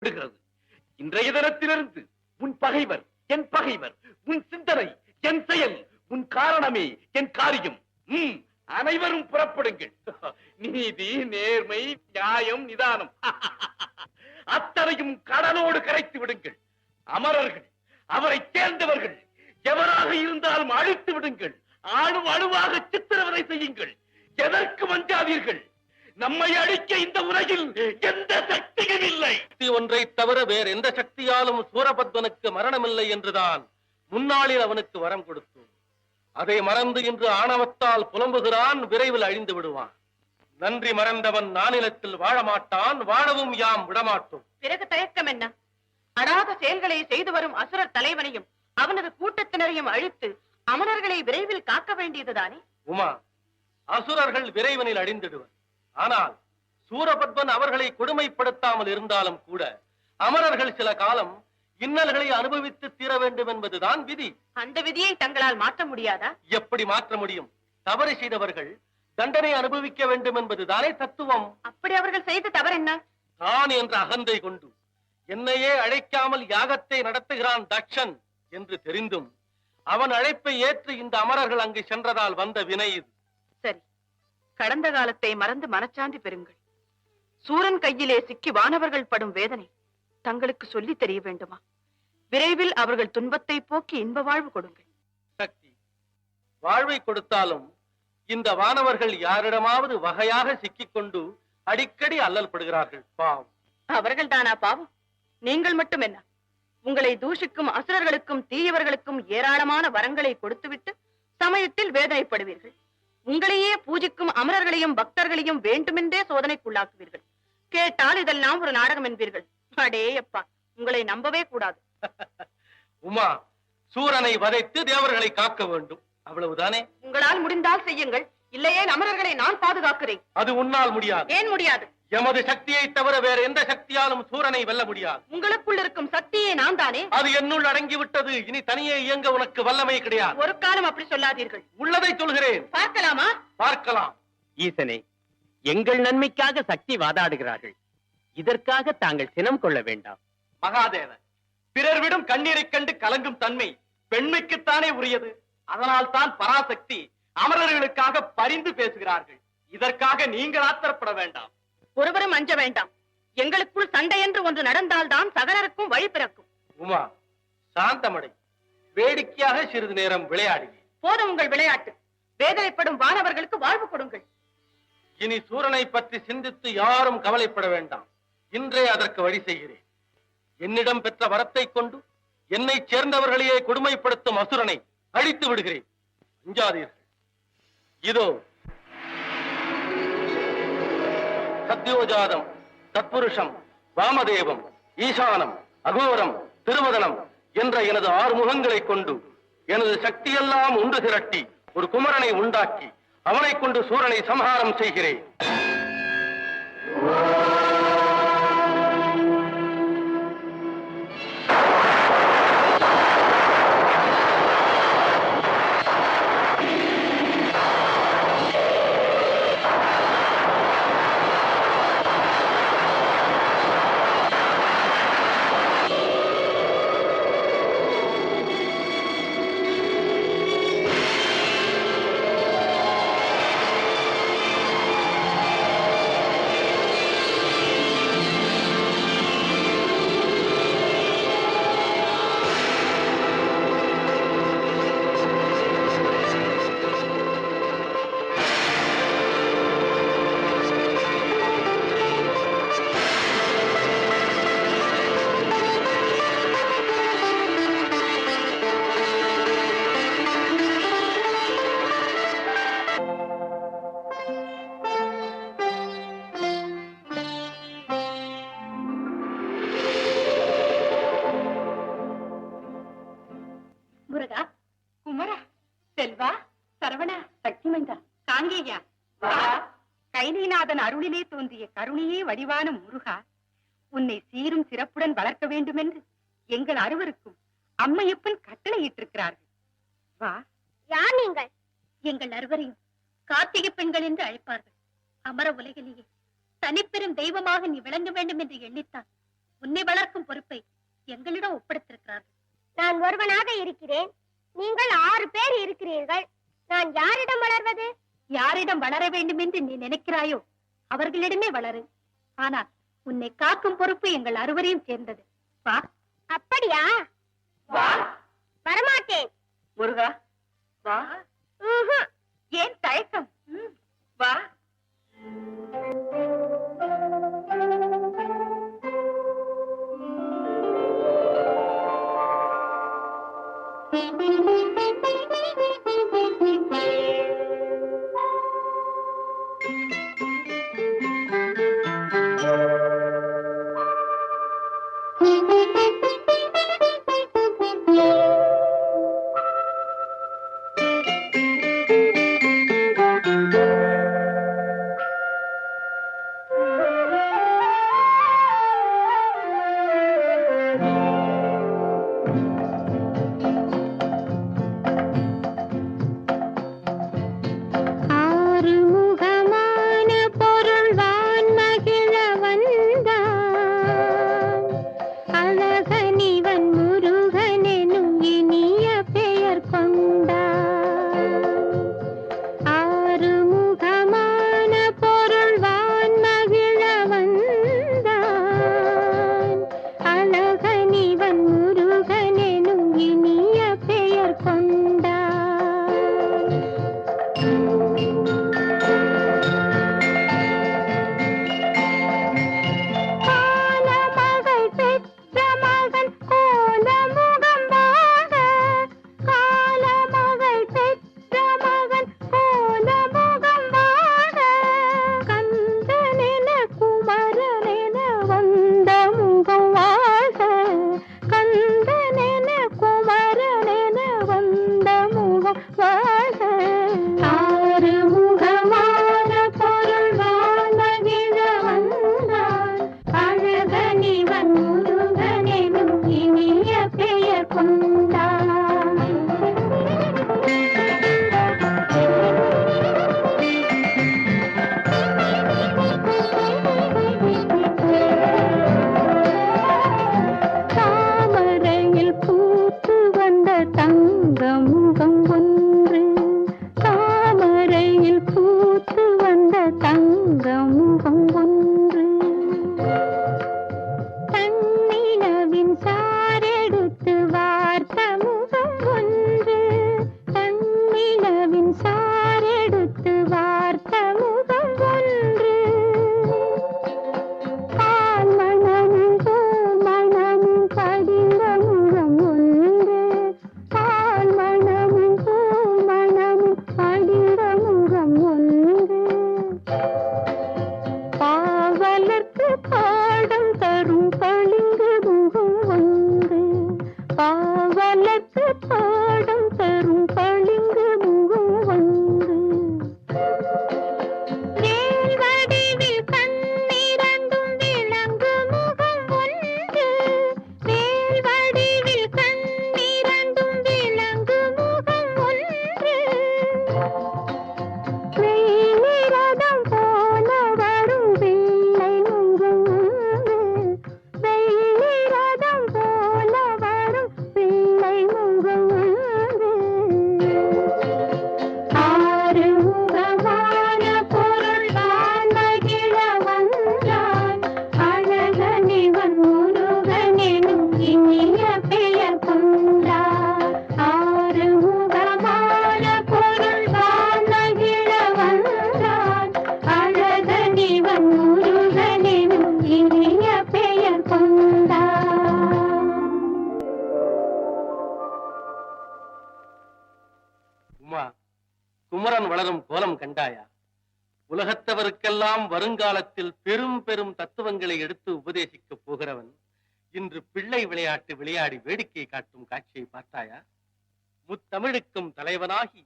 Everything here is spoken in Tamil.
விடுகிறது. இன்றைய தினத்திலிருந்து உன் பகைவர் என் பகைவர், உன் சிந்தனை என் செயல், உன் காரணமே என் காரியம். அனைவரும் புறப்படுங்கள். நீதி, நேர்மை, நியாயம், நிதானம் அத்தனையும் கடலோடு கரைத்து விடுங்கள். அமரர்கள், அவரை சேர்ந்தவர்கள் எவராக இருந்தாலும் அழித்து விடுங்கள். அணு அணுவாக சித்திரவதை செய்யுங்கள். எதற்கு மஞ்சாதீர்கள். நம்மை அழிக்க இந்த உலகில் எந்த சக்தியும் இல்லை. ஒன்றை தவிர வேறு எந்த சக்தியாலும் சூரபத்மனுக்கு மரணமில்லை என்றுதான் முன்னாளில் அவனுக்கு வரம் கொடுத்தோம். அதை மறந்து இன்று ஆணவத்தால் புலம்புகிறான். விரைவில் அழிந்து விடுவான். நன்றி மறந்தவன் நானிலத்தில் வாழ மாட்டான். வாழவும் யாம் விடமாட்டோம். பிறகு தயக்கம் என்ன? அடாத செயல்களை செய்து வரும் அசுரர் தலைவனையும் அவனது கூட்டத்தினரையும் அழித்து அமரர்களை விரைவில் காக்க வேண்டியதுதானே? உமா, அசுரர்கள் விரைவனில் அழிந்திடுவர். ஆனால் சூரபத்மன் அவர்களை கொடுமைப்படுத்தாமல் இருந்தாலும் கூட அமரர்கள் சில காலம் இன்னல்களை அனுபவித்து தீர வேண்டும் என்பதுதான் விதி. அந்த விதியை தங்களால் மாற்ற முடியாதா? எப்படி மாற்ற முடியும்? தவறு செய்தவர்கள் தண்டனை அனுபவிக்க வேண்டும் என்பதுதானே தத்துவம். அப்படி அவர்கள் செய்த தவறு என்ன? தான் என்ற அகந்தை கொண்டு என்னையே அழைக்காமல் யாகத்தை நடத்துகிறான் தக்ஷன் என்று தெரிந்தும் அவன் அழைப்பை ஏற்று இந்த அமரர்கள் அங்கு சென்றதால் வந்த வினை இது. சரி, கடந்த காலத்தை மறந்து மனச்சாந்தி பெறுங்கள். சூரன் கையிலே சிக்கி வானவர்கள் படும் வேதனை தங்களுக்கு சொல்லி தெரிய வேண்டுமா? விரைவில் அவர்கள் துன்பத்தை போக்கி இன்ப வாழ்வு கொடுங்கள். சக்தி, வாழ்வை கொடுத்தாலும் இந்த வானவர்கள் யாரிடமாவது வகையாக சிக்கிக்கொண்டு அடிக்கடி அல்லல் படுகிறார்கள். பாவம். அவர்கள் தானா பாவம்? நீங்கள் மட்டும் என்ன? உங்களை தூஷிக்கும் அசுரர்களுக்கும் தீயவர்களுக்கும் ஏராளமான வரங்களை கொடுத்துவிட்டு சமயத்தில் வேதனைப்படுவீர்கள். உங்களையே பூஜிக்கும் அமரர்களையும் பக்தர்களையும் வேண்டுமென்றே சோதனைக்குள்ளாக்குவீர்கள். கேட்டால் இதெல்லாம் ஒரு நாடகம் என்பீர்கள். அடே அப்பா, உங்களை நம்பவே கூடாது. உமா, சூரனை வதைத்து தேவர்களை காக்க வேண்டும், அவ்வளவுதானே? உங்களால் முடிந்தால் செய்யுங்கள். இல்லையே அமரர்களை நான் பாதுகாக்கிறேன். அது உன்னால் முடியாது. ஏன் முடியாது? எமது சக்தியை தவிர வேற எந்த சக்தியாலும் சூரனை வெல்ல முடியாது. உங்களுக்குள் இருக்கும் சக்தியே நான் தானே. அது என்னுள் அடங்கிவிட்டது. இனி தனியே இயங்க உனக்கு வல்லமை கிடையாது. ஒரு காலம் அப்படி சொல்லாதீர்கள். உள்ளதை சொல்கிறேன். பார்க்கலாமா? பார்க்கலாம். ஈசனே, எங்கள் நன்மைக்காக சக்தி வாதாடுகிறார்கள். இதற்காக தாங்கள் சினம் கொள்ள வேண்டாம். மகாதேவன், பிறர் விடும் கண்ணீரை கண்டு கலங்கும் தன்மை பெண்மைக்குத்தானே உரியது. அதனால் தான் பராசக்தி அமரர்களுக்காக பரிந்து பேசுகிறார்கள். இதற்காக நீங்கள் ஆத்திரப்பட வேண்டாம். ஒருவரும் அஞ்ச வேண்டாம். எங்களுக்குள் சண்டை என்று ஒன்று நடந்தால்தான் சகலருக்கும் வழி பிறக்கும். உமா, சாந்தமடை. வேடிக்கையாக சிறிது நேரம் விளையாடி. போதும் உங்கள் விளையாட்டு. வேதனைப்படும் வானவர்களுக்கு வாழ்வு கொடுங்கள். இனி சூரனை பற்றி சிந்தித்து யாரும் கவலைப்பட வேண்டாம். இன்றே அதற்கு வழி செய்கிறேன். என்னிடம் பெற்ற வரத்தை கொண்டு என்னை சேர்ந்தவர்களையே கொடுமைப்படுத்தும் அசுரனை அழித்து விடுகிறேன். அஞ்சாதீர்கள். இதோ சத்யோஜாதம், தத்புருஷம், வாமதேவம், ஈசானம், அகோரம், திருவதனம் என்ற எனது 6 முகங்களை கொண்டு எனது சக்தியெல்லாம் ஒன்று திரட்டி ஒரு குமரனை உண்டாக்கி அவனை கொண்டு சூரனை சம்ஹாரம் செய்கிறேன். முருகா, குமரா, செல்வா, சரவணா, சக்தி மைந்தா, காங்கேயா, கைலைநாதன் அருளிலே தோன்றிய கருணையே வடிவான முருகா, உன்னை சீரும் சிறப்புடன் வளர்க்க வேண்டும் என்று எங்கள் அறுவருக்கும் அம்மையப்பன் கட்டளையிட்டிருக்கிறார்கள். வா. யார் நீங்கள்? எங்கள் அறுவரையும் கார்த்திகை பெண்கள் என்று அழைப்பார்கள். அமர உலகிலேயே தனிப்பெரும் தெய்வமாக நீ விளங்க வேண்டும் என்று எண்ணித்தான் உன்னை வளர்க்கும் பொறுப்பை எங்களிடம் ஒப்படைத்திருக்கிறார்கள். நான் ஒருவனாக இருக்கிறேன், நீங்கள் 6 பேர் இருக்கிறீர்கள். நான் யாரிடம் வளர்வது? யாரிடம் வளர வேண்டும் என்று நீ நினைக்கிறாயோ அவர்களிடமே வளரு. ஆனால் உன்னை காக்கும் பொறுப்பு எங்கள் அறுவரையும் சேர்ந்தது. வா. அப்படியா? வா வரமாட்டேன். முருகா வா. ம்ஹும். ஏன் தயக்கம்? வா. குமரன் வளரும் கோலம் கண்டாயா? உலகத்தவருக்கெல்லாம் வருங்காலத்தில் பெரும் பெரும் தத்துவங்களை எடுத்து உபதேசிக்கப் போகிறவன் இன்று பிள்ளை விளையாட்டு விளையாடி வேடிக்கை காட்டும் காட்சியை பார்த்தாயா? முத்தமிழுக்கும் தலைவனாகி